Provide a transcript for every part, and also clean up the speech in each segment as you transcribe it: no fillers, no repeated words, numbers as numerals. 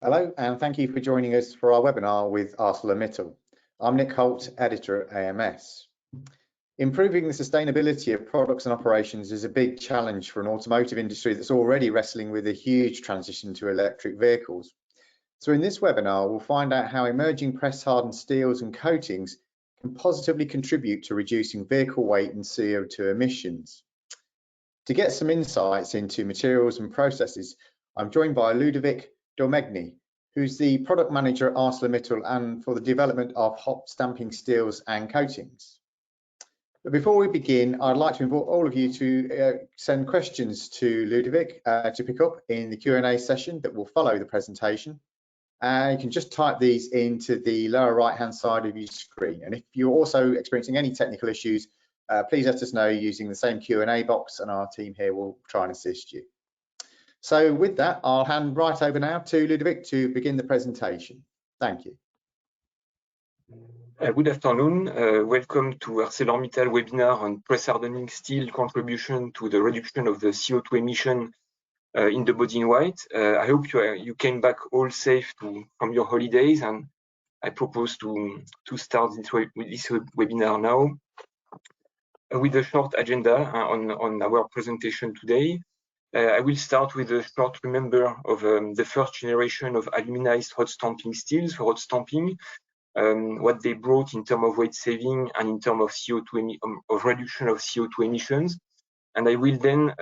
Hello, and thank you for joining us for our webinar with ArcelorMittal. I'm Nick Holt, editor at AMS. Improving the sustainability of products and operations is a big challenge for an automotive industry that's already wrestling with a huge transition to electric vehicles. So in this webinar, we'll find out how emerging press-hardened steels and coatings can positively contribute to reducing vehicle weight and CO2 emissions. To get some insights into materials and processes, I'm joined by Ludovic Domegni, who's the product manager at ArcelorMittal and for the development of hot stamping steels and coatings. But before we begin, I'd like to invite all of you to send questions to Ludovic to pick up in the Q&A session that will follow the presentation. You can just type these into the lower right-hand side of your screen. And if you're also experiencing any technical issues, please let us know using the same Q&A box, and our team here will try and assist you. So with that, I'll hand right over now to Ludovic to begin the presentation. Thank you. Good afternoon. Welcome to ArcelorMittal webinar on press hardening steel contribution to the reduction of the CO2 emission in the body in white. I hope you came back all safe from your holidays, and I propose to start with this webinar now with a short agenda on our presentation today. I will start with a short remember of the first generation of aluminized hot stamping steels for hot stamping, what they brought in terms of weight saving and in terms of CO2 of reduction of CO2 emissions. And I will then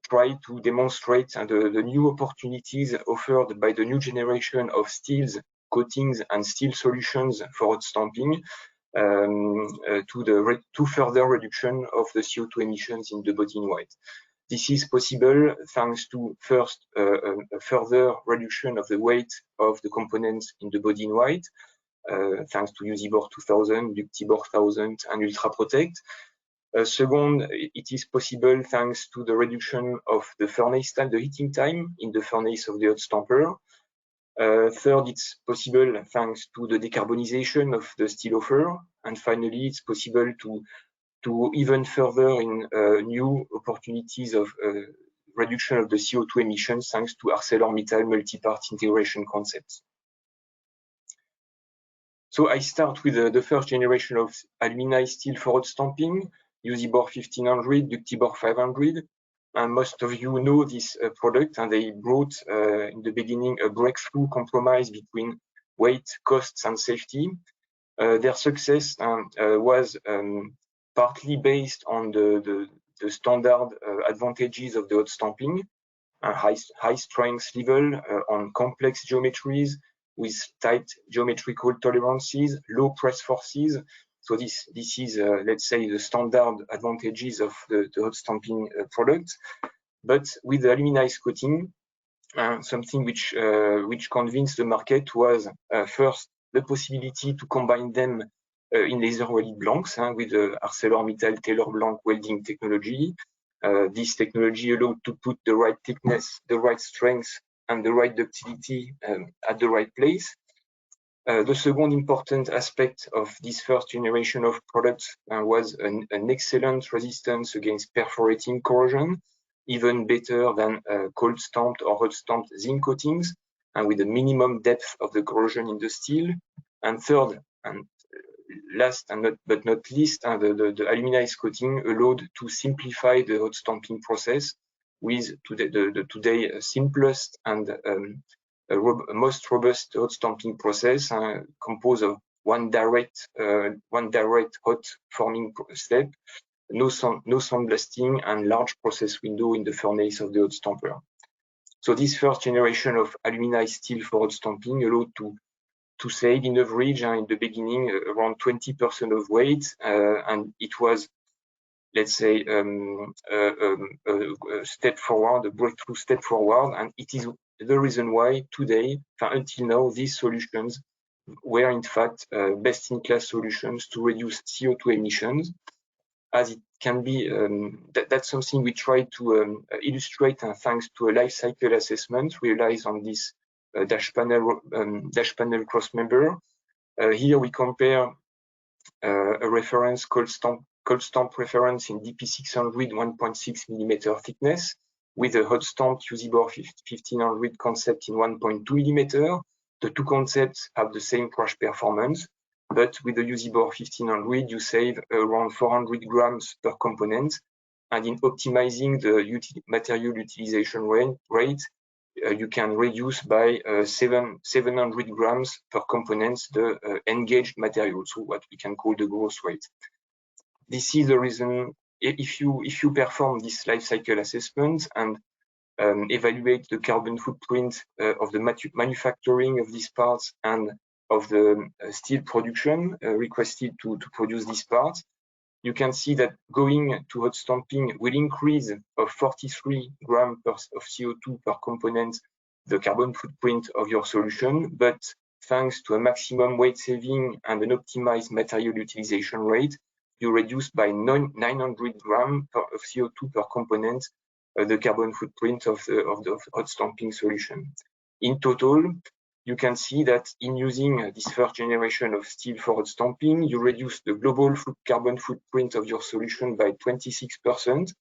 try to demonstrate the new opportunities offered by the new generation of steels, coatings, and steel solutions for hot stamping to further reduction of the CO2 emissions in the body in white. This is possible thanks to first a further reduction of the weight of the components in the body in white, thanks to UZ-Bor 2000, Ductibor 1000, and Ultra Protect. Second, it is possible thanks to the reduction of the furnace time, the heating time in the furnace of the hot stamper. Third, it's possible thanks to the decarbonization of the steel offer. And finally, it's possible to even further in new opportunities of reduction of the CO2 emissions thanks to ArcelorMittal multi-part integration concepts. So I start with the first generation of aluminized steel for hot stamping, UZ-Bor 1500, Ductibor 500. And most of you know this product, and they brought in the beginning a breakthrough compromise between weight, costs, and safety. Their success was partly based on the standard advantages of the hot stamping, high strength level on complex geometries with tight geometrical tolerances, low press forces. So this is, let's say, the standard advantages of the hot stamping product. But with the aluminized coating, something which convinced the market was first the possibility to combine them in laser welded blanks with the ArcelorMittal Tailor Blank welding technology. This technology allowed to put the right thickness, the right strength, and the right ductility at the right place. The second important aspect of this first generation of products was an excellent resistance against perforating corrosion, even better than cold stamped or hot stamped zinc coatings, and with a minimum depth of the corrosion in the steel. And third, and last but not least, the aluminized coating allowed to simplify the hot stamping process with the today simplest and most robust hot stamping process composed of one direct hot forming step, no sandblasting, and large process window in the furnace of the hot stamper. So this first generation of aluminized steel for hot stamping allowed to save in average in the beginning around 20% of weight, and it was, let's say, a step forward, a breakthrough step forward, and it is the reason why today, until now, these solutions were in fact best-in-class solutions to reduce CO2 emissions. As it can be, that's something we try to illustrate, and thanks to a life cycle assessment realized on this dash panel cross member. Here we compare a reference cold stamp reference in DP600 1.6 mm thickness with a hot stamped UZ-Bor 1500 concept in 1.2 mm. The two concepts have the same crush performance, but with the UZ-Bor 1500, you save around 400 grams per component. And in optimizing the material utilization rate, you can reduce by 700 grams per component the engaged material, so what we can call the gross rate. This is the reason if you perform this life cycle assessment and evaluate the carbon footprint of the manufacturing of these parts and of the steel production requested to produce these parts, you can see that going to hot stamping will increase of 43 grams of CO2 per component the carbon footprint of your solution, but thanks to a maximum weight saving and an optimized material utilization rate, you reduce by 900 grams of CO2 per component the carbon footprint of the hot stamping solution. In total, you can see that in using this first generation of steel for hot stamping, you reduce the global carbon footprint of your solution by 26%.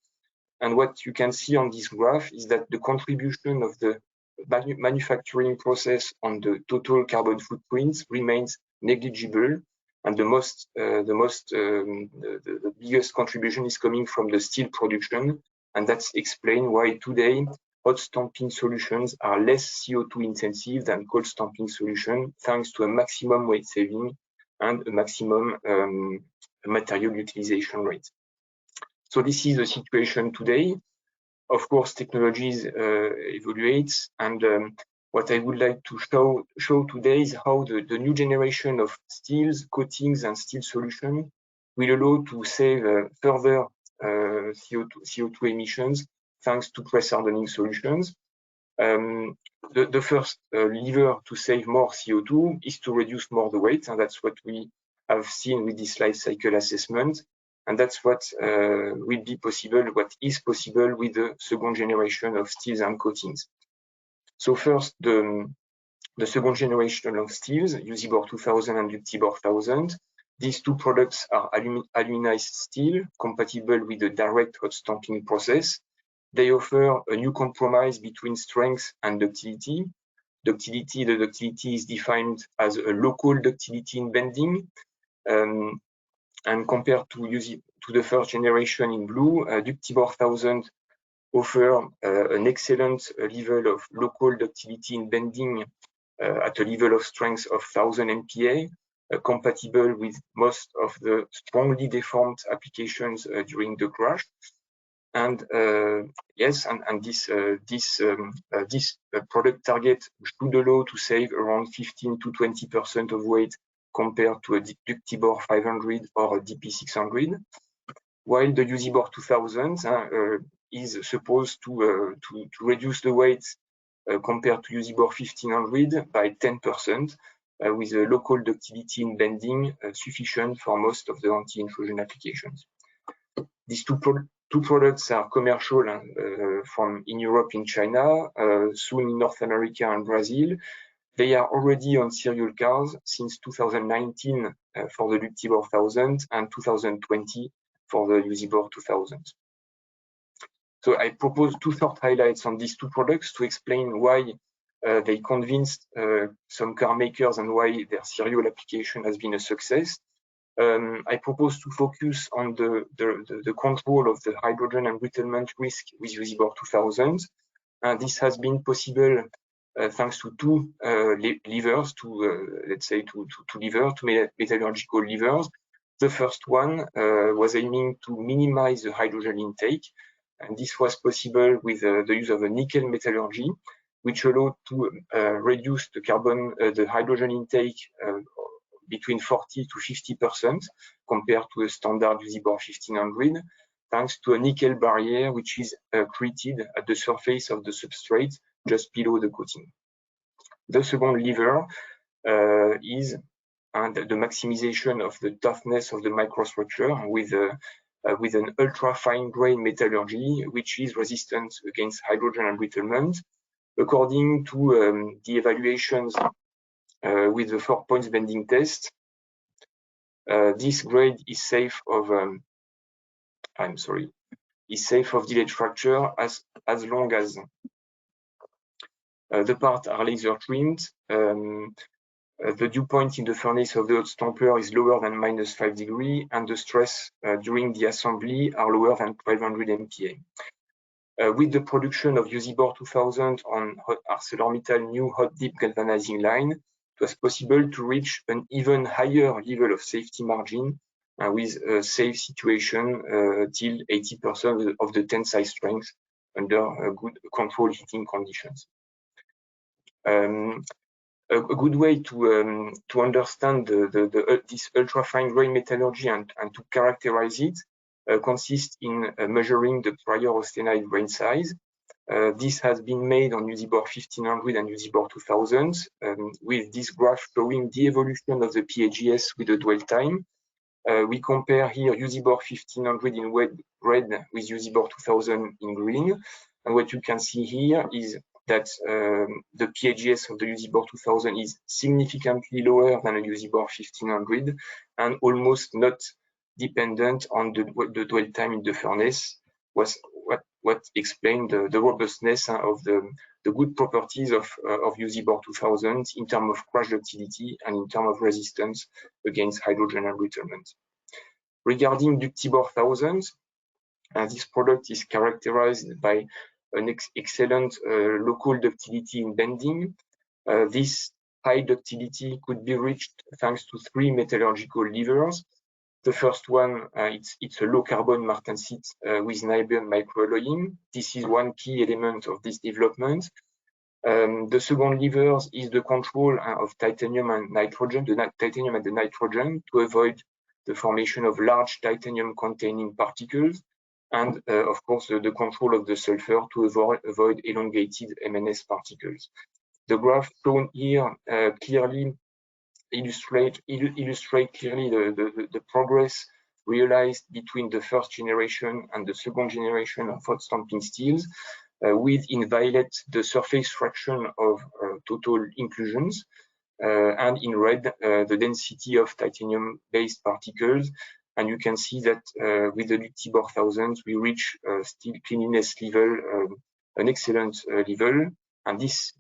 And what you can see on this graph is that the contribution of the manufacturing process on the total carbon footprint remains negligible. And the biggest contribution is coming from the steel production. And that's explained why today hot stamping solutions are less CO2 intensive than cold stamping solutions, thanks to a maximum weight saving and a maximum material utilization rate. So this is the situation today. Of course, technologies evaluate, and what I would like to show today is how the new generation of steels, coatings, and steel solution will allow to save further CO2 emissions thanks to press hardening solutions. The first lever to save more CO2 is to reduce more the weight, and that's what we have seen with this life cycle assessment. And that's what will be possible, what is possible with the second generation of steels and coatings. So first, the second generation of steels, UZ-Bor 2000 and Ductibor 1000. These two products are aluminized steel compatible with the direct hot stamping process. They offer a new compromise between strength and ductility. The ductility is defined as a local ductility in bending. And compared to the first generation in blue, Ductibor 1000 offer an excellent level of local ductility in bending at a level of strength of 1000 MPa, compatible with most of the strongly deformed applications during the crash. And yes, and this product target should allow to save around 15 to 20% of weight compared to a Ductibor 500 or a DP600, while the UZ-Bor 2000 is supposed to reduce the weight compared to UZ-Bor 1500 by 10%, with a local ductility in bending sufficient for most of the anti-intrusion applications. These two products are commercial from in Europe, in China, soon in North America and Brazil. They are already on serial cars since 2019 for the Ductibor 1000 and 2020 for the UZ-Bor 2000. So I propose two short highlights on these two products to explain why they convinced some car makers and why their serial application has been a success. I propose to focus on the control of the hydrogen embrittlement risk with UZ-Bor 2000. And this has been possible thanks to two levers, let's say two metallurgical levers. The first one was aiming to minimize the hydrogen intake, and this was possible with the use of a nickel metallurgy, which allowed to reduce the hydrogen intake between 40 to 50% compared to a standard UZ-Bor 1500, thanks to a nickel barrier which is created at the surface of the substrate just below the coating. The second lever is the maximization of the toughness of the microstructure with an ultra-fine grain metallurgy, which is resistant against hydrogen embrittlement. According to the evaluations with the 4 points bending test, this grade is safe of, is safe of delayed fracture as long as the parts are laser trimmed. The dew point in the furnace of the hot stamper is lower than -5 degrees, and the stress during the assembly are lower than 1200 MPa. With the production of Usibor 2000 on ArcelorMittal new hot dip galvanizing line, it was possible to reach an even higher level of safety margin with a safe situation till 80% of the tensile strength under good controlled heating conditions. A good way to understand this ultra-fine grain metallurgy and to characterize it consists in measuring the prior austenite grain size. This has been made on Usibor 1500 and Usibor 2000 with this graph showing the evolution of the PAGS with the dwell time. We compare here Usibor 1500 in red with Usibor 2000 in green. And what you can see here is that the PAGS of the Usibor 2000 is significantly lower than a Usibor 1500 and almost not dependent on the dwell time in the furnace, was what explained the robustness of the good properties of Usibor 2000 in terms of crash ductility and in terms of resistance against hydrogen embrittlement. Regarding Ductibor 1000, this product is characterized by an excellent local ductility in bending. This high ductility could be reached thanks to 3 metallurgical levers. The first one, it's a low carbon martensit with niobium microalloying. This is one key element of this development. The second lever is the control of titanium and nitrogen, the titanium and the nitrogen, to avoid the formation of large titanium containing particles. And of course, the control of the sulfur to avoid elongated MNS particles. The graph shown here clearly illustrate clearly the progress realized between the first generation and the second generation of hot stamping steels, with in violet the surface fraction of total inclusions, and in red the density of titanium-based particles. And you can see that with the Ductibor 1000, we reach steel cleanliness level, an excellent level. And this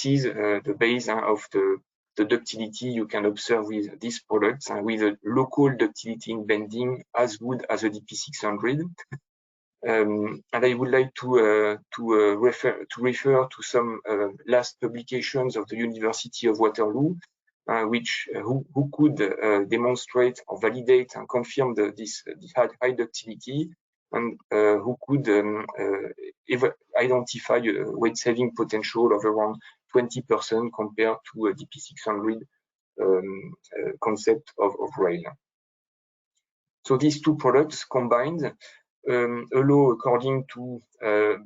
is the base of the ductility you can observe with these products, and with a local ductility in bending as good as a DP600. And I would like to refer to some last publications of the University of Waterloo, who could demonstrate or validate and confirm this high ductility, and who could identify a weight saving potential of around 20% compared to a DP600 concept of rail. So these two products combined allow, according to a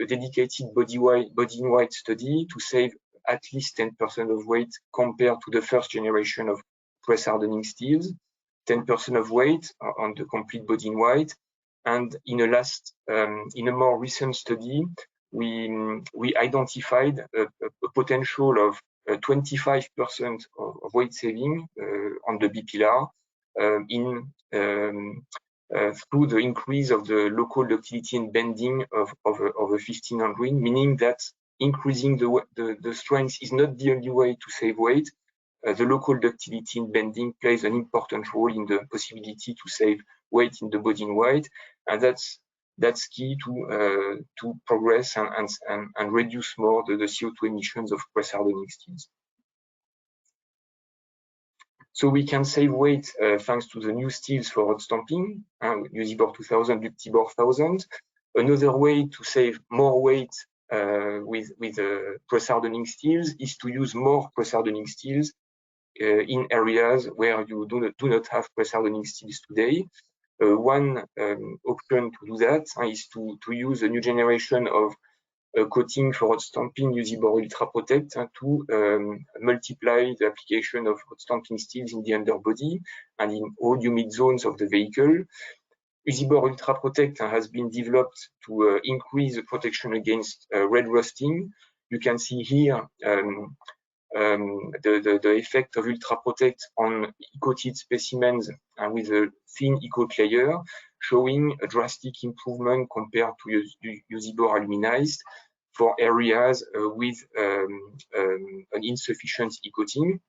dedicated body-in-white study, to save at least 10% of weight compared to the first generation of press hardening steels, 10% of weight on the complete body-in-white. And in a more recent study, we identified a potential of 25% of weight saving on the B-pillar through the increase of the local ductility and bending of a 1500, meaning that increasing the strength is not the only way to save weight. The local ductility and bending plays an important role in the possibility to save weight in the body-in-white, and that's key to progress and reduce more the CO2 emissions of press hardening steels. So we can save weight thanks to the new steels for hot stamping, Usibor 2000, Ductibor 1000. Another way to save more weight with press hardening steels is to use more press hardening steels in areas where you do not have press hardening steels today. One option to do that is to use a new generation of coating for hot stamping Usibor Ultra Protect to multiply the application of hot stamping steels in the underbody and in all humid zones of the vehicle. Usibor Ultra Protect has been developed to increase the protection against red rusting. You can see here the effect of Ultra Protect on coated specimens with a thin e-coat layer, showing a drastic improvement compared to Usibor aluminized for areas with an insufficient e-coating.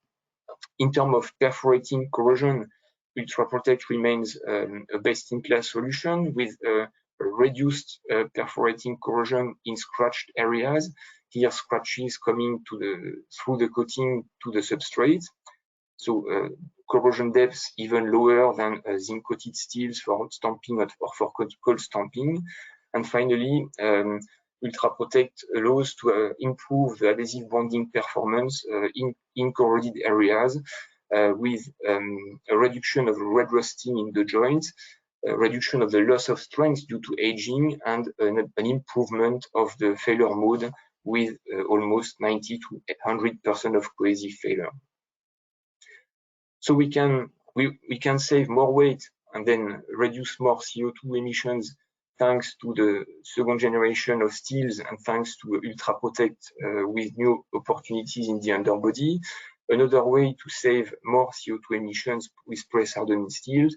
In terms of perforating corrosion, Ultraprotect remains a best-in-class solution with reduced perforating corrosion in scratched areas. Here, scratches coming through the coating to the substrate. So corrosion depth even lower than zinc-coated steels for hot stamping or for cold stamping. And finally, Ultraprotect allows to improve the adhesive bonding performance in corroded areas with a reduction of red rusting in the joints, a reduction of the loss of strength due to aging, and an improvement of the failure mode with almost 90 to 100% of cohesive failure. So we can save more weight and then reduce more CO2 emissions thanks to the second generation of steels and thanks to Ultraprotect with new opportunities in the underbody. Another way to save more CO2 emissions with press-hardened steels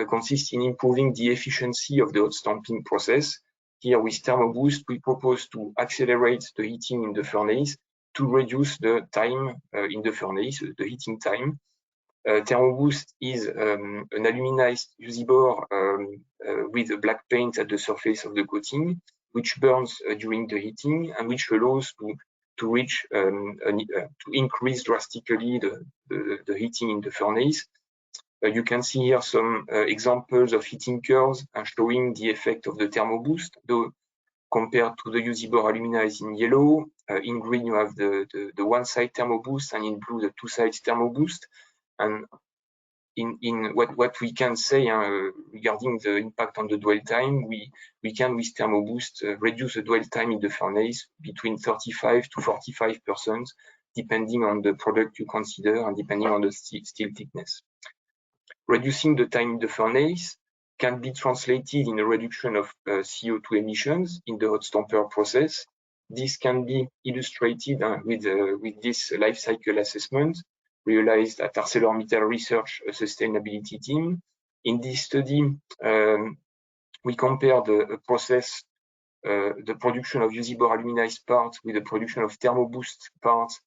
consists in improving the efficiency of the hot stamping process. Here with ThermoBoost, we propose to accelerate the heating in the furnace to reduce the time in the furnace, the heating time. ThermoBoost is an aluminized Usibor with a black paint at the surface of the coating, which burns during the heating and which allows to increase drastically the heating in the furnace. You can see here some examples of heating curves showing the effect of the ThermoBoost, though compared to the Usibor aluminized in yellow. In green, you have the one-side ThermoBoost, and in blue, the two-side ThermoBoost. And in what we can say regarding the impact on the dwell time, we can with ThermoBoost reduce the dwell time in the furnace between 35 to 45%, depending on the product you consider and depending on the steel thickness. Reducing the time in the furnace can be translated in a reduction of CO2 emissions in the hot stamper process. This can be illustrated with this life cycle assessment realized at ArcelorMittal Research Sustainability Team. In this study, we compared the process, the production of Usibor aluminized parts with the production of ThermoBoost parts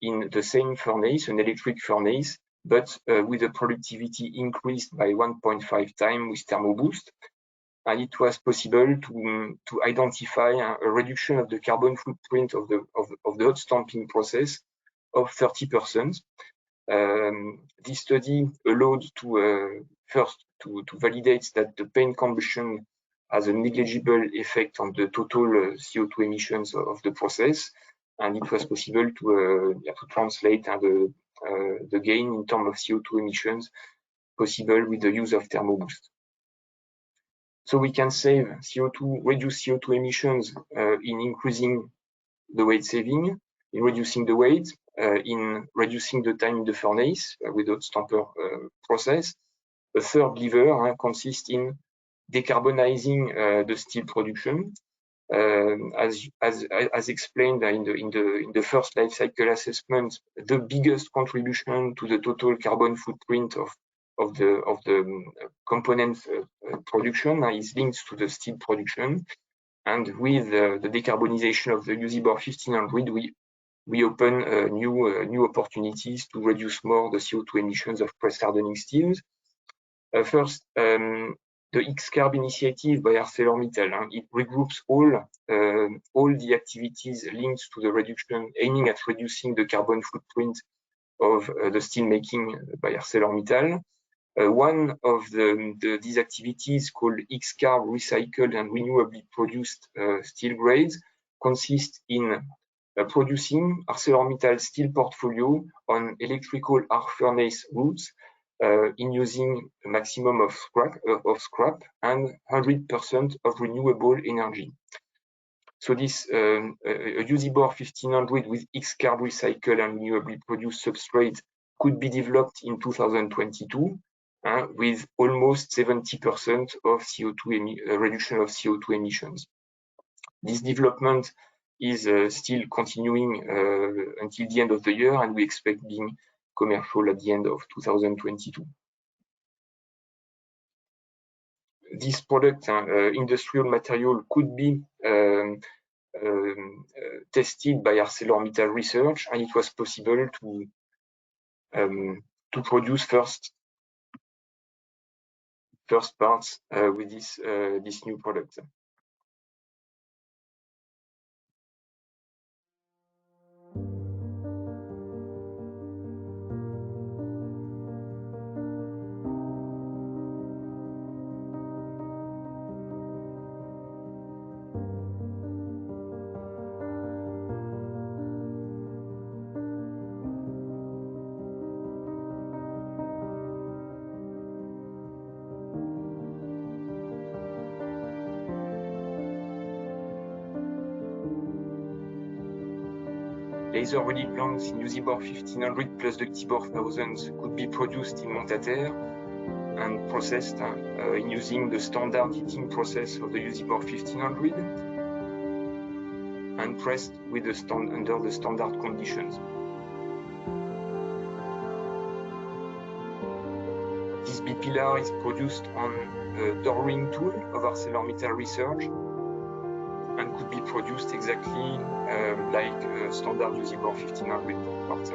in the same furnace, an electric furnace, but with the productivity increased by 1.5 times with ThermoBoost. And it was possible to identify a reduction of the carbon footprint of the hot stamping process of 30%. This study allowed first to validate that the paint combustion has a negligible effect on the total CO2 emissions of the process, and it was possible to translate the gain in terms of CO2 emissions possible with the use of ThermoBoost. So we can save CO2, reduce CO2 emissions in increasing the weight saving, in reducing the weight, in reducing the time in the furnace with the hot stamper process. The third lever consists in decarbonizing the steel production. As explained in the first life cycle assessment, the biggest contribution to the total carbon footprint of the component production is linked to the steel production. And with the decarbonization of the Usibor 1500, we open new opportunities to reduce more the CO2 emissions of press hardening steels. First, the X-Carb initiative by ArcelorMittal, it regroups all the activities linked to the reduction, aiming at reducing the carbon footprint of the steel making by ArcelorMittal. One of these activities, called X-Carb recycled and renewably produced steel grades, consists in producing ArcelorMittal steel portfolio on electrical arc furnace routes in using a maximum of scrap and 100% of renewable energy. So this Usibor 1500 with X-Carb recycled and renewably produced substrate could be developed in 2022 with almost 70% of reduction of CO2 emissions. This development is still continuing until the end of the year, and we expect being commercial at the end of 2022. this product, industrial material, could be tested by ArcelorMittal Research, and it was possible to produce first parts with this new product. Laser ready blanks in UZ-Bor 1500 plus the Tibor 1000 could be produced in Montataire and processed in using the standard heating process of the UZ-Bor 1500 and pressed with under the standard conditions. This B-pillar is produced on a door ring tool of ArcelorMittal Research and could be produced exactly like a standard UZ-Bor 1500 part.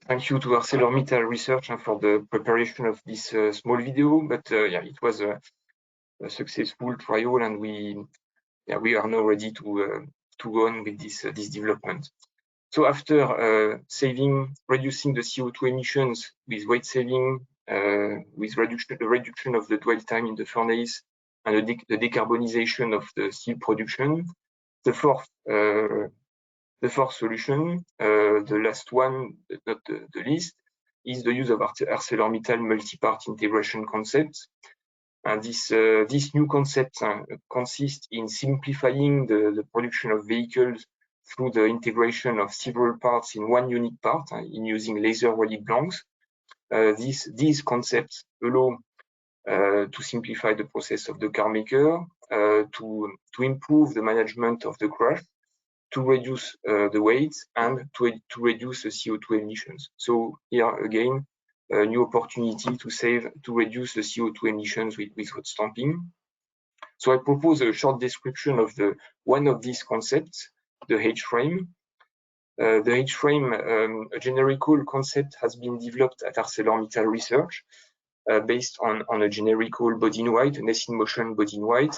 Thank you to ArcelorMittal Research for the preparation of this small video, but yeah, it was a successful trial, and we are now ready to go on with this development. So after reducing the CO2 emissions with weight saving, with the reduction of the dwell time in the furnace, and the decarbonization of the steel production, the fourth solution, the last one, but not the least, is the use of ArcelorMittal multi-part integration concept. And this new concept consists in simplifying the production of vehicles through the integration of several parts in one unique part in using laser-welded blanks. These concepts allow to simplify the process of the car maker, to improve the management of the crash, to reduce the weight, and to reduce the CO2 emissions. So here again, a new opportunity to reduce the CO2 emissions with hot stamping. So I propose a short description of one of these concepts, the H-frame. The H-frame, a generical concept, has been developed at ArcelorMittal Research based on a generical body in white, an S-in-motion body in white.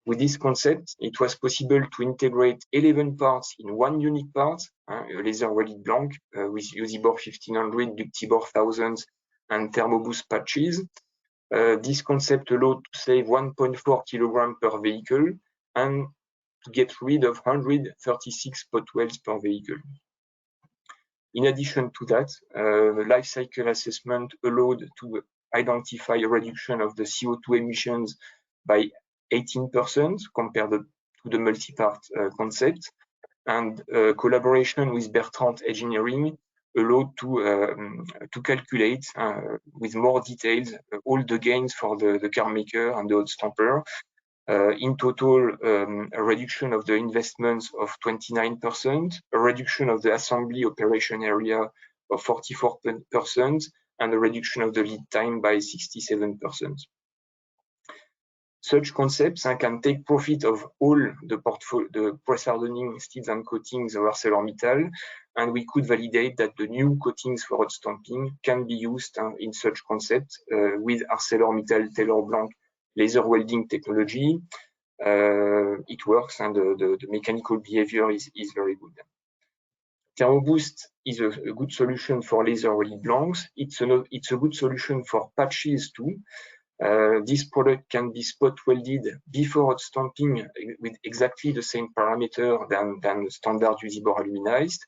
With this concept, it was possible to integrate 11 parts in one unique part, a laser-welded blank with UZ-Bor 1500, Tibor 1000, and Thermoboost patches. This concept allowed to save 1.4 kilograms per vehicle and to get rid of 136 spot welds per vehicle. In addition to that, the life cycle assessment allowed to identify a reduction of the CO2 emissions by 18% compared to the multi-part concept, and collaboration with Bertrand Engineering allowed to calculate with more details all the gains for the car maker and the hot stamper. In total, a reduction of the investments of 29%, a reduction of the assembly operation area of 44%, and a reduction of the lead time by 67%. Such concepts can take profit of all the press-hardening steels and coatings of ArcelorMittal, and we could validate that the new coatings for hot stamping can be used in such concepts with ArcelorMittal Tailor Blank laser welding technology. It works, and the mechanical behavior is very good. ThermoBoost is a good solution for laser welded blanks. It's a good solution for patches too. This product can be spot welded before hot stamping with exactly the same parameter than standard UZ-Bor aluminized.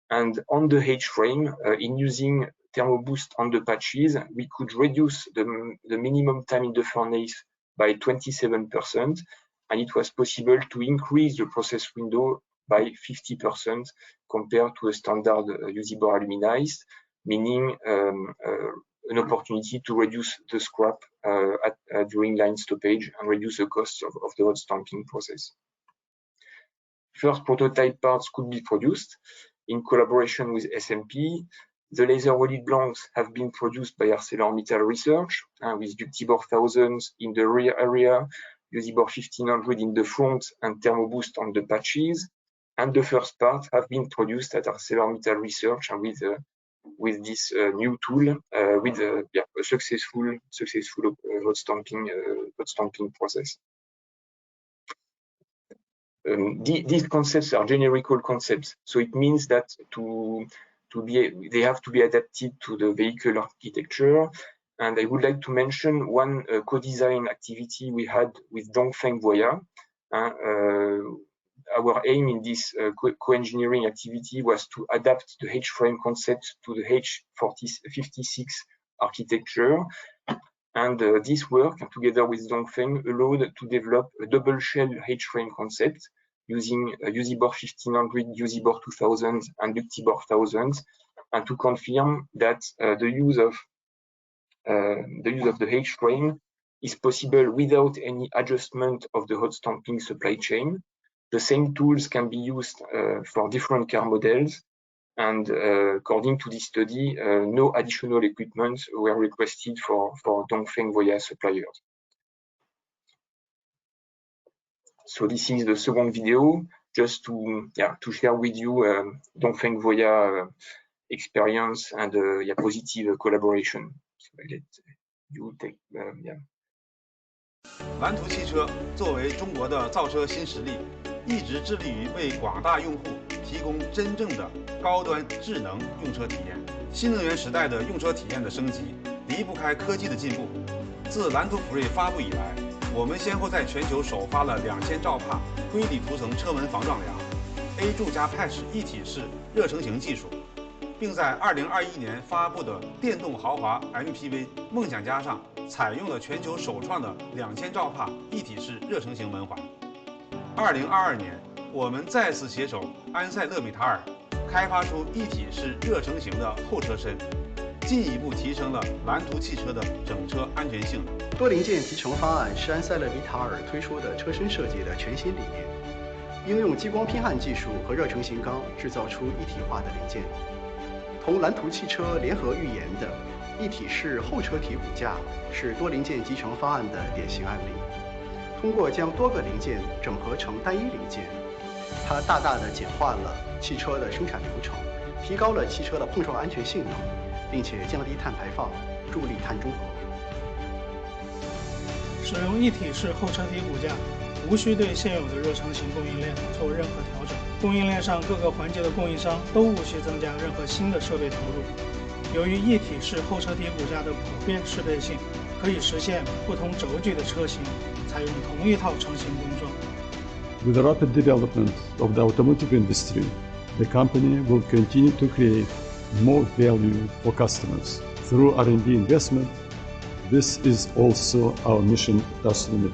And on the H-frame, in using ThermoBoost on the patches, we could reduce the minimum time in the furnace by 27%, and it was possible to increase the process window by 50% compared to a standard UZ-Bor aluminized, meaning an opportunity to reduce the scrap during line stoppage and reduce the costs of the hot stamping process. First prototype parts could be produced in collaboration with SMP. The laser welded blanks have been produced by ArcelorMittal Research with Ductibor 1000 in the rear area, UZ-Bor 1500 in the front, and ThermoBoost on the patches. And the first parts have been produced at ArcelorMittal Research and with this new tool, with a successful hot stamping process. These concepts are generical concepts, so it means that they have to be adapted to the vehicle architecture. And I would like to mention one co-design activity we had with Dongfeng Voya. Our aim in this co-engineering activity was to adapt the H-frame concept to the H56 architecture. And this work, together with Dongfeng, allowed to develop a double shell H-frame concept using UZ-Bor 1500, UZ-Bor 2000, and Ductibor 1000, and to confirm that the use of the H-frame is possible without any adjustment of the hot stamping supply chain. The same tools can be used for different car models, and according to this study, no additional equipment were requested for Dongfeng Voya suppliers. So this is the second video, just to share with you Dongfeng Voya experience and positive collaboration. So let you take 蓝图汽车作为中国的造车新势力，一直致力于为广大用户提供真正的高端智能用车体验。新能源时代的用车体验的升级离不开科技的进步。自蓝图普锐发布以来，我们先后在全球首发了2000兆帕硅底涂层车门防撞梁、A 柱加 Patch 一体式热成型技术，并在2021年发布的电动豪华 MPV 梦想家上采用了全球首创的2000兆帕一体式热成型门环。2022年，我们再次携手安塞勒米塔尔，开发出一体式热成型的后车身，进一步提升了蓝图汽车的整车安全性能。多零件集成方案是安塞勒米塔尔推出的车身设计的全新理念，应用激光拼焊技术和热成型钢制造出一体化的零件。同蓝图汽车联合预研的一体式后车体骨架是多零件集成方案的典型案例。通过将多个零件整合成单一零件，它大大地简化了汽车的生产流程，提高了汽车的碰撞安全性能，并且降低碳排放，助力碳中和。使用一体式后车体骨架，无需对现有的热成型供应链做任何调整，供应链上各个环节的供应商都无需增加任何新的设备投入。由于一体式后车体骨架的普遍适配性，可以实现不同轴距的车型采用同一套成型工作。With the rapid development of the automotive industry, the company will continue to create more value for customers through R&D investment. This is also our mission at ArcelorMittal.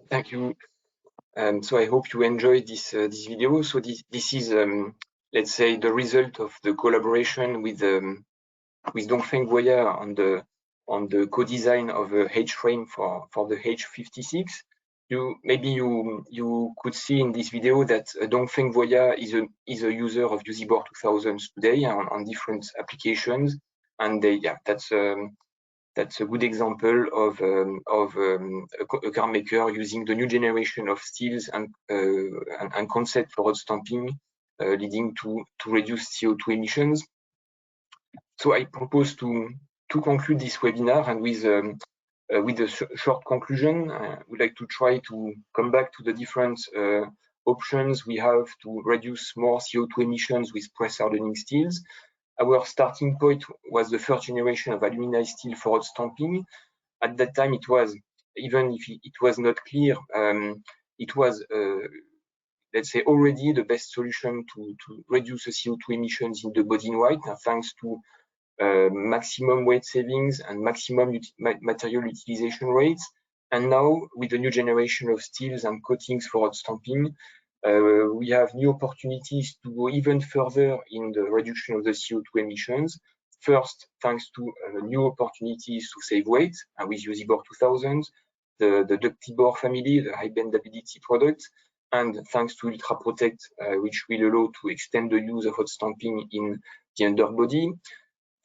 Thank you. So I hope you enjoyed this video. So this is let's say the result of the collaboration with Dongfeng Voya on the co-design of a H-frame for the H56. Maybe you could see in this video that Dongfeng Voya is a user of UZ-Bor 2000 today on different applications, and that's a good example of a car maker using the new generation of steels and concept for hot stamping, leading to reduce CO2 emissions. So I propose to conclude this webinar, and with a short conclusion, we'd like to try to come back to the different options we have to reduce more CO2 emissions with press-hardening steels. Our starting point was the first generation of aluminized steel for hot stamping. At that time, it was, even if it was not clear, it was, let's say, already the best solution to reduce the CO2 emissions in the body in white, thanks to maximum weight savings and maximum material utilization rates. And now, with the new generation of steels and coatings for hot stamping, we have new opportunities to go even further in the reduction of the CO2 emissions. First, thanks to new opportunities to save weight with Usibor 2000, the Ductibor family, the high bendability product, and thanks to Ultraprotect, which will allow to extend the use of hot stamping in the underbody.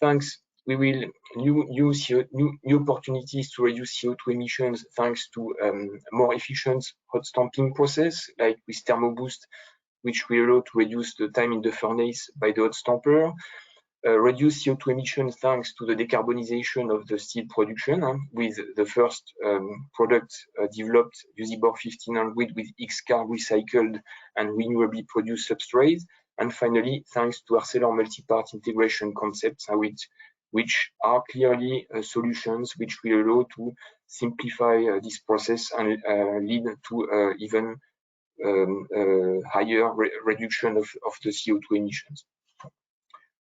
Thanks, we will new opportunities to reduce CO2 emissions thanks to more efficient hot stamping process, like with ThermoBoost, which will allow to reduce the time in the furnace by the hot stamper. Reduce CO2 emissions thanks to the decarbonization of the steel production, with the first product developed, Usibor 1500 with X-Carb recycled and renewably produced substrates. And finally, thanks to Arcelor multi-part integration concepts, which are clearly solutions which will allow to simplify this process and lead to even higher reduction of the CO2 emissions.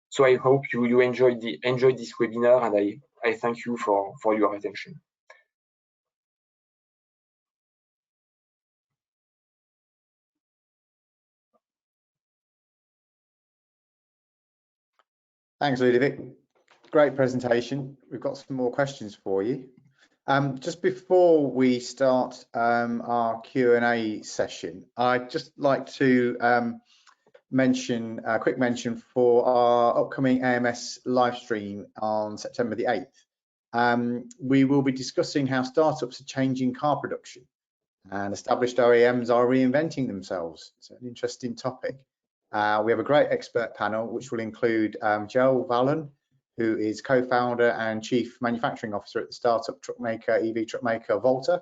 So I hope you enjoyed this webinar, and I thank you for your attention. Thanks, Ludovic. Great presentation. We've got some more questions for you. Just before we start our Q&A session, I'd just like to mention a quick mention for our upcoming AMS live stream on September the 8th. We will be discussing how startups are changing car production and established OEMs are reinventing themselves. It's an interesting topic. We have a great expert panel, which will include Joel Vallon, who is co-founder and chief manufacturing officer at the startup EV truck maker Volta,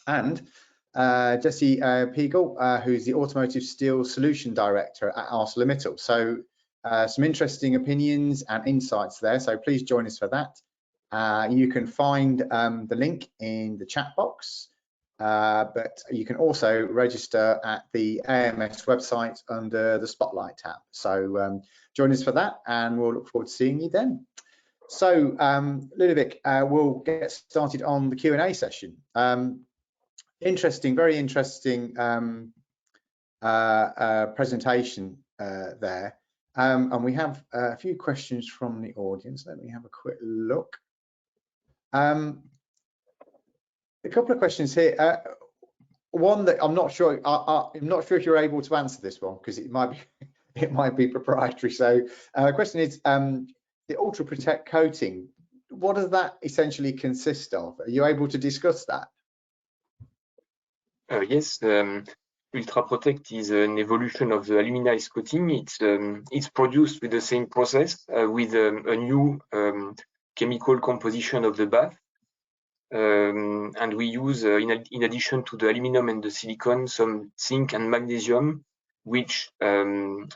and Jesse Piegel, who's the automotive steel solution director at ArcelorMittal. So some interesting opinions and insights there. So please join us for that. You can find the link in the chat box, but you can also register at the AMS website under the Spotlight tab. So join us for that, and we'll look forward to seeing you then. So Ludovic, we'll get started on the Q&A session. Interesting, very interesting presentation there. And we have a few questions from the audience. Let me have a quick look. A couple of questions here. One that I'm not sure if you're able to answer this one, because it might be proprietary. So the question is, the Ultraprotect coating, what does that essentially consist of? Are you able to discuss that? Yes, Ultraprotect is an evolution of the aluminized coating. It's produced with the same process, with a new chemical composition of the bath. And we use, in addition to the aluminum and the silicon, some zinc and magnesium, which formed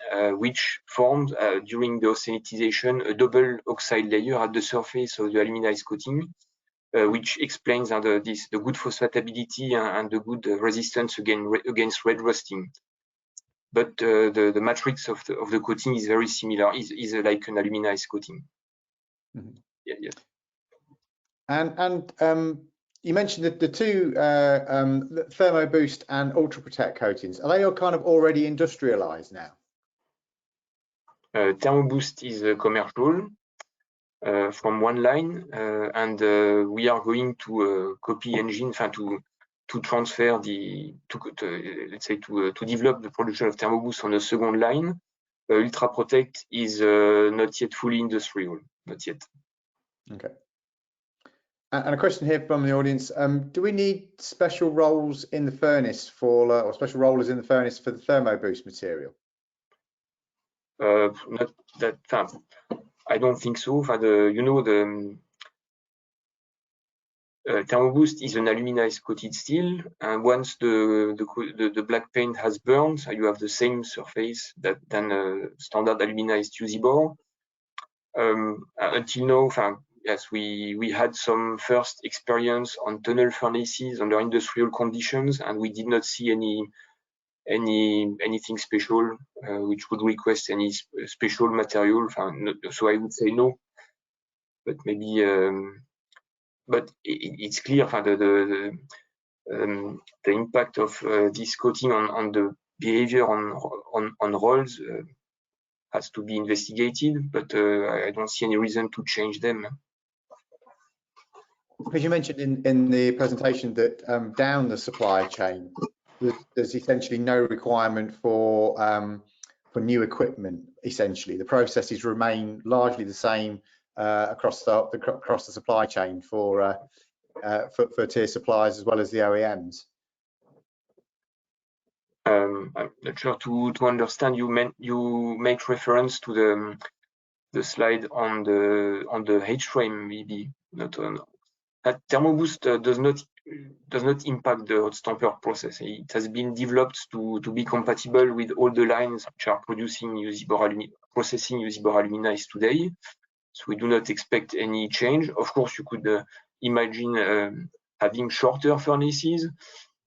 during the austenitization a double oxide layer at the surface of the aluminized coating, which explains the good phosphatability and the good resistance against red rusting. But the matrix of the coating is very similar, is like an aluminized coating. Mm-hmm. Yeah. And you mentioned that the two ThermoBoost and Ultraprotect coatings, are they all kind of already industrialized now? ThermoBoost is commercial from one line, and we are going to copy engine, to transfer let's say to develop the production of ThermoBoost on a second line. Ultraprotect is not yet fully industrial, not yet. Okay. And a question here from the audience: do we need special rolls in the furnace or special rollers in the furnace for the ThermoBoost material? Not that. I don't think so. You know, the Thermoboost is an aluminized coated steel, and once the black paint has burned, you have the same surface than a standard aluminized UZ-bore. Until now, yes, we had some first experience on tunnel furnaces under industrial conditions, and we did not see anything special which would request any special material. So I would say no, but maybe. But it's clear the impact of this coating on the behavior on rolls has to be investigated, but I don't see any reason to change them. Because you mentioned in the presentation that down the supply chain, there's essentially no requirement for new equipment. Essentially, the processes remain largely the same across the supply chain for tier suppliers as well as the OEMs. I'm not sure to understand. You make reference to the slide on the H-frame, maybe not on. Thermoboost does not impact the hot stamper process. It has been developed to be compatible with all the lines which are processing UZ-bore aluminized today. So we do not expect any change. Of course, you could imagine having shorter furnaces,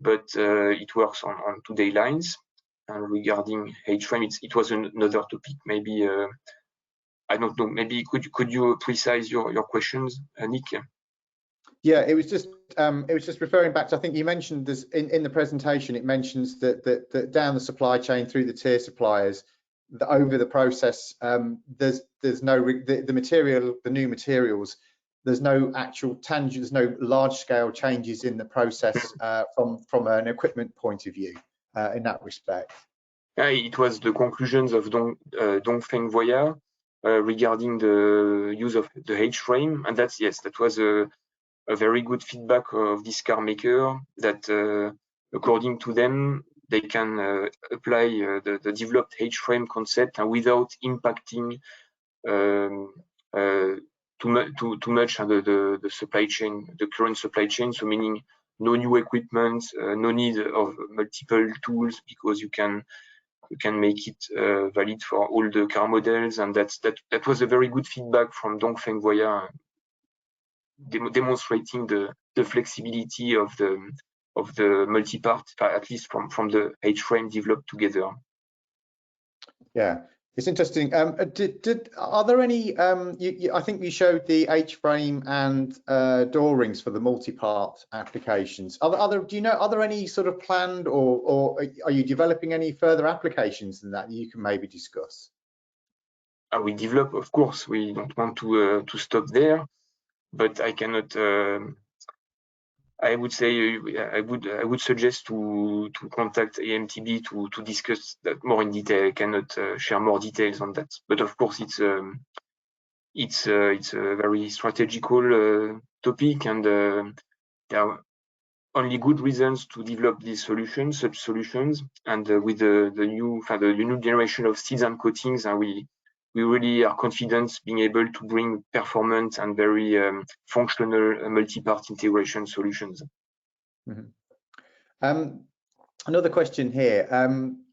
but it works on today lines. And regarding H-frame, it was another topic. Maybe I don't know. Maybe could you precise your questions, Nick? Yeah, it was just referring back to, I think you mentioned this in the presentation. It mentions that down the supply chain through the tier suppliers, over the process, there's no the new materials. There's no actual tangible, there's no large scale changes in the process from an equipment point of view in that respect. It was the conclusions of Dongfeng Voya regarding the use of the H-frame, and that was a very good feedback of this car maker, that according to them, they can apply the developed H-frame concept and without impacting too much the supply chain, the current supply chain. So meaning no new equipment, no need of multiple tools, because you can make it valid for all the car models, and that was a very good feedback from Dongfeng Voya, demonstrating the flexibility of the multi-part, at least from the H-frame developed together. Yeah, it's interesting. Are there any? I think you showed the H-frame and door rings for the multi-part applications. Do you know? Are there any sort of planned, or are you developing any further applications than that you can maybe discuss? We develop, of course. We don't want to stop there. But I cannot. I would say I would suggest to contact AMTB to discuss that more in detail. I cannot share more details on that. But of course, it's a very strategical topic, and there are only good reasons to develop these solutions, such solutions. And with the new generation of seals and coatings, and we really are confident being able to bring performance and very functional multi-part integration solutions. Mm-hmm. Another question here. I'm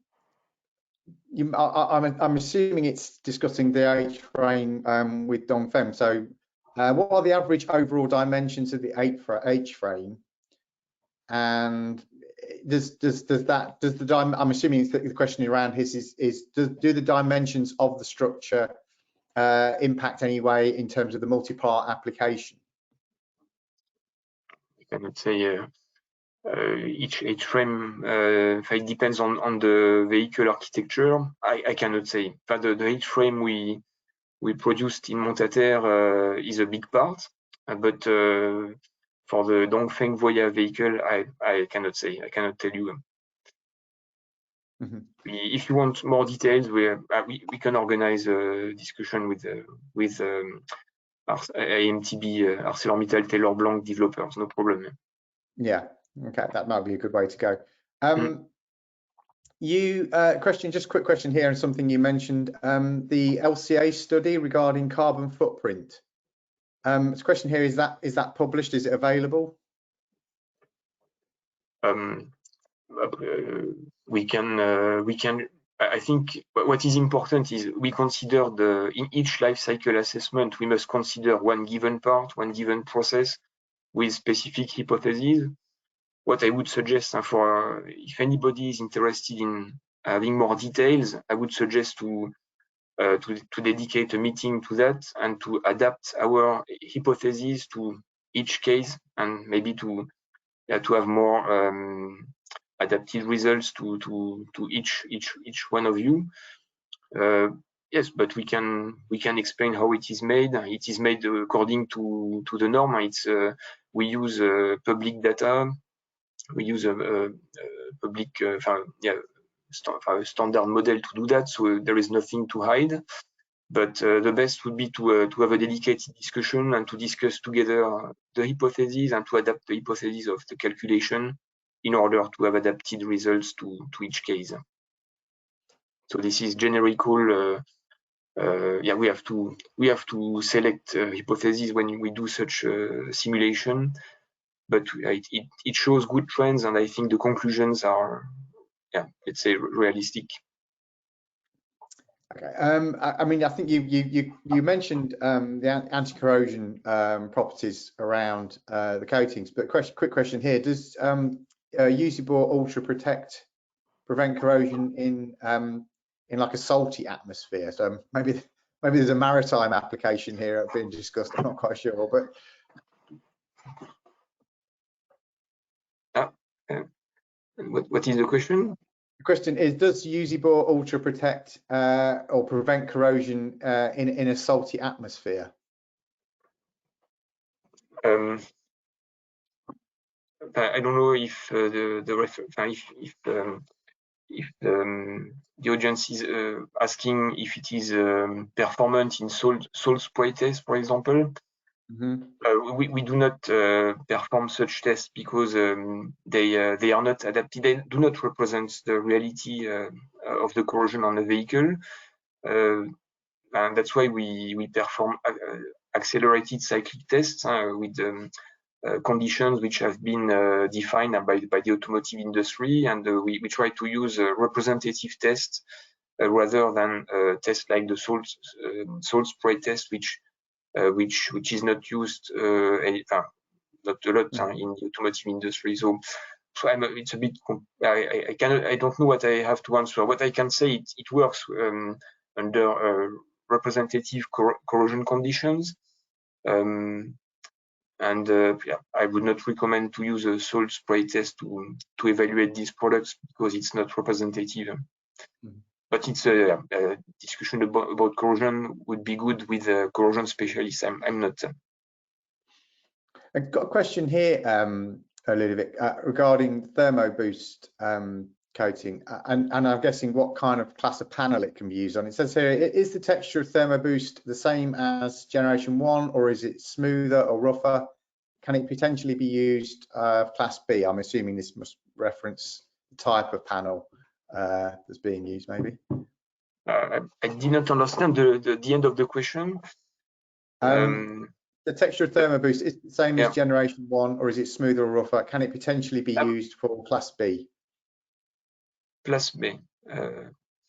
assuming it's discussing the H-frame with Dongfeng. So what are the average overall dimensions of the H-frame? And I'm assuming the question around his do the dimensions of the structure impact any way in terms of the multi-part application? I cannot say each frame. It depends on the vehicle architecture. I cannot say. But the H-frame we produced in Montaterre is a big part, but for the Dongfeng Voya vehicle, I cannot say. I cannot tell you. Mm-hmm. If you want more details, we can organize a discussion with AMTB, ArcelorMittal Taylor Blanc developers. No problem. Yeah. Okay, that might be a good way to go. You just quick question here, and something you mentioned, the LCA study regarding carbon footprint. This question here, is that published? Is it available? We can. I think what is important is we consider in each life cycle assessment, we must consider one given part, one given process with specific hypotheses. What I would suggest for if anybody is interested in having more details, I would suggest to dedicate a meeting to that and to adapt our hypotheses to each case, and maybe to have more adapted results to each one of you. Yes, but we can explain how it is made. It is made according to the norm. We use public data. We use a public standard model to do that. So there is nothing to hide. But the best would be to have a dedicated discussion and to discuss together the hypotheses and to adapt the hypotheses of the calculation in order to have adapted results to each case. So this is generical. Yeah, we have to select hypotheses when we do such simulation, but it shows good trends, and I think the conclusions are, yeah, let's say, realistic. Okay. I mean, I think you mentioned the anti-corrosion properties around the coatings, but quick question here: does Usibor Ultra prevent corrosion in like a salty atmosphere? So maybe there's a maritime application here being discussed. I'm not quite sure, but what is the question? The question is, does Usibor Ultra protect or prevent corrosion in a salty atmosphere? I don't know if the audience is asking if it is performant in salt spray test, for example. Mm-hmm. We do not perform such tests because they are not adapted. They do not represent the reality of the corrosion on a vehicle, and that's why we perform accelerated cyclic tests with conditions which have been defined by the automotive industry, and we try to use representative tests rather than tests like the salt spray test, which is not used not a lot in the automotive industry. So it's a bit. I don't know what I have to answer. What I can say, it works under representative corrosion conditions. Yeah, I would not recommend to use a salt spray test to evaluate these products because it's not representative. Mm-hmm. But it's a discussion about corrosion would be good with a corrosion specialist. I'm not. I've got a question here, Ludovic, regarding ThermoBoost coating, and I'm guessing what kind of class of panel it can be used on. It says here, is the texture of ThermoBoost the same as Generation 1, or is it smoother or rougher? Can it potentially be used Class B? I'm assuming this must reference the type of panel that's being used, maybe. I did not understand the end of the question. The texture of ThermoBoost is the same as Generation 1, or is it smoother or rougher? Can it potentially be used for Class B? Class B.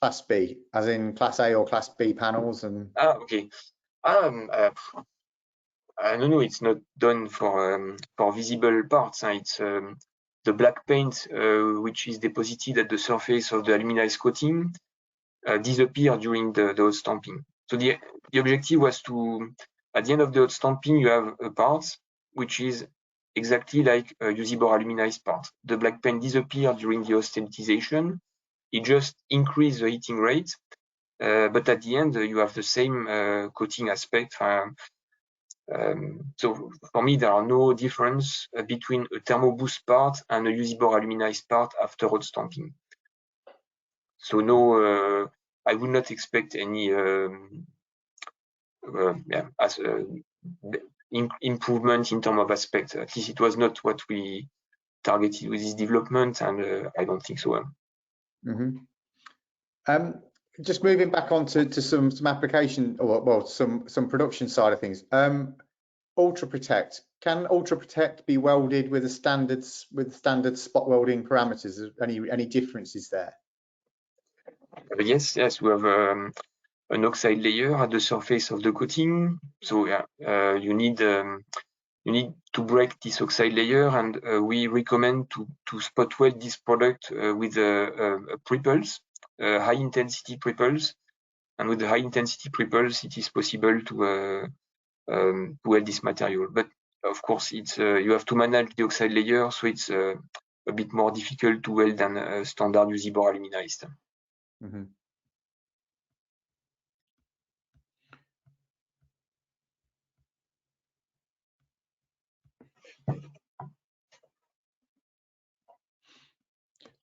Class B, as in Class A or Class B panels, and. Okay. I don't know. It's not done for visible parts. It's the black paint which is deposited at the surface of the aluminized coating disappear during the hot stamping. So the objective was to, at the end of the hot stamping, you have a part which is exactly like a Usibor aluminized part. The black paint disappear during the austenitization. It just increases the heating rate, but at the end you have the same coating aspect. So for me, there are no difference between a ThermoBoost part and a Usibor aluminized part after hot stamping. So no, I would not expect any improvement in terms of aspect. At least it was not what we targeted with this development, and I don't think so. Mm-hmm. Just moving back on to some application, or well, some production side of things. Ultra Protect. Can Ultra Protect be welded with standard spot welding parameters? Any differences there? Yes, we have an oxide layer at the surface of the coating. So yeah, you need to break this oxide layer, and we recommend to spot weld this product with pre-pulse, high intensity pre-pulse. And with the high intensity pre-pulse, it is possible to weld this material. But of course, it's you have to manage the oxide layer, so it's a bit more difficult to weld than a standard UZ-bore aluminized. Mm-hmm.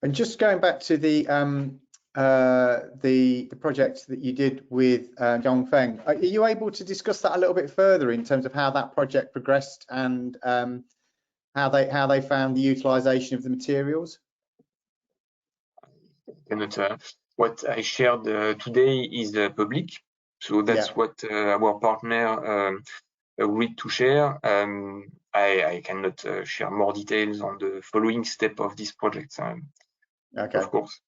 And just going back to the project that you did with Dongfeng, are you able to discuss that a little bit further in terms of how that project progressed and how they found the utilization of the materials? What I shared today is public, so that's what our partner agreed to share. I cannot share more details on the following step of this project. Okay. Of course.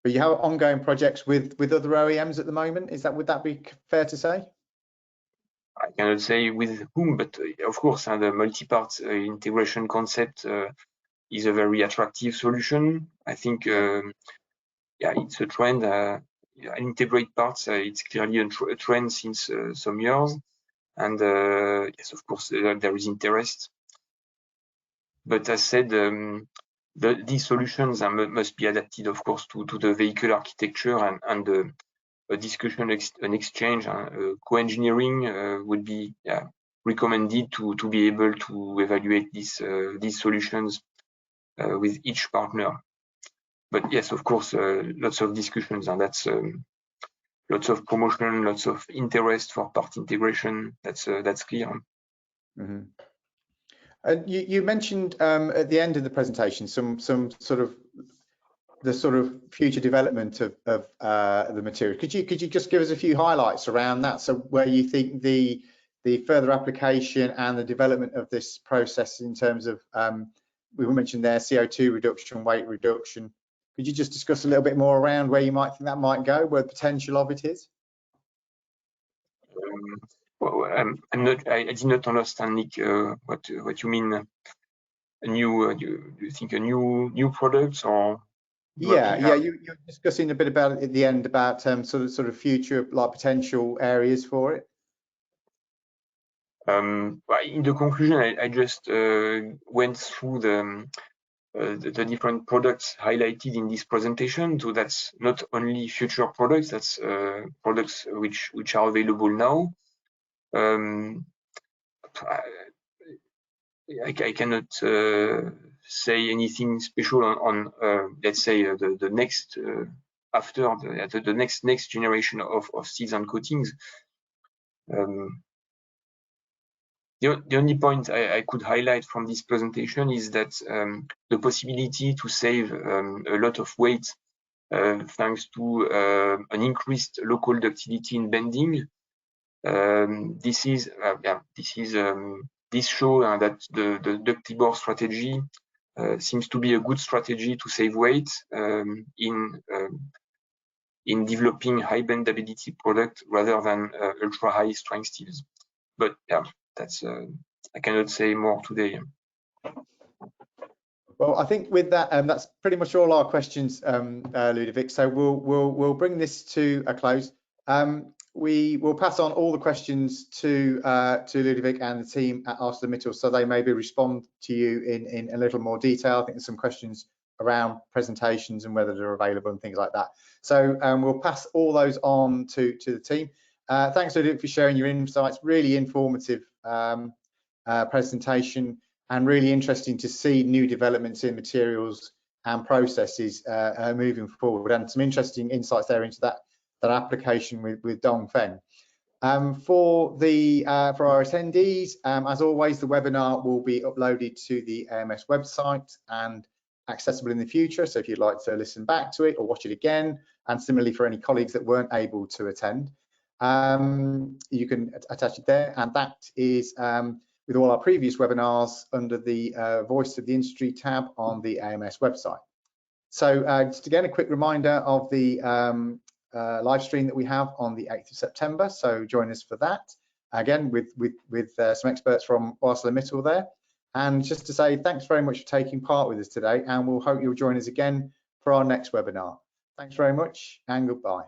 But you have ongoing projects with other OEMs at the moment. Would that be fair to say? I cannot say with whom, but of course, the multi-part integration concept is a very attractive solution. I think, it's a trend. Integrate parts, it's clearly a trend since some years. And yes, of course, there is interest. But as said, these solutions must be adapted, of course, to the vehicle architecture, and a discussion, an exchange, co-engineering would be recommended to be able to evaluate these solutions with each partner. But yes, of course, lots of discussions, and that's lots of promotion, lots of interest for part integration. That's clear. Mm-hmm. And you mentioned at the end of the presentation some sort of future development of the material. Could you just give us a few highlights around that? So where you think the further application and the development of this process in terms of we mentioned there CO2 reduction, weight reduction. Could you just discuss a little bit more around where you might think that might go, where the potential of it is? Well, I did not understand, Nick, what you mean. A new? Do you think a new product, or? Yeah, you're discussing a bit about it at the end about sort of future potential areas for it. In the conclusion, I just went through the different products highlighted in this presentation. So that's not only future products, that's products which are available now. I cannot say anything special on let's say the next after the next generation of seals and coatings. The only point I could highlight from this presentation is that the possibility to save a lot of weight thanks to an increased local ductility in bending. This shows that the ductibore strategy seems to be a good strategy to save weight in developing high bendability product rather than ultra high strength steels. But that's I cannot say more today. Well, I think with that, that's pretty much all our questions, Ludovic. So we'll bring this to a close. We will pass on all the questions to Ludovic and the team at ArcelorMittal, so they maybe respond to you in a little more detail. I think there's some questions around presentations and whether they're available and things like that. So we'll pass all those on to the team. Thanks, Ludovic, for sharing your insights. Really informative presentation, and really interesting to see new developments in materials and processes moving forward, and some interesting insights there into that application with Dongfeng. For our attendees, as always, the webinar will be uploaded to the AMS website, and accessible in the future. So if you'd like to listen back to it or watch it again, and similarly for any colleagues that weren't able to attend, you can attach it there. And that is with all our previous webinars under the Voice of the Industry tab on the AMS website. So just again, a quick reminder of the live stream that we have on the 8th of September. So join us for that. Again, with some experts from ArcelorMittal there. And just to say thanks very much for taking part with us today, and we'll hope you'll join us again for our next webinar. Thanks very much and goodbye.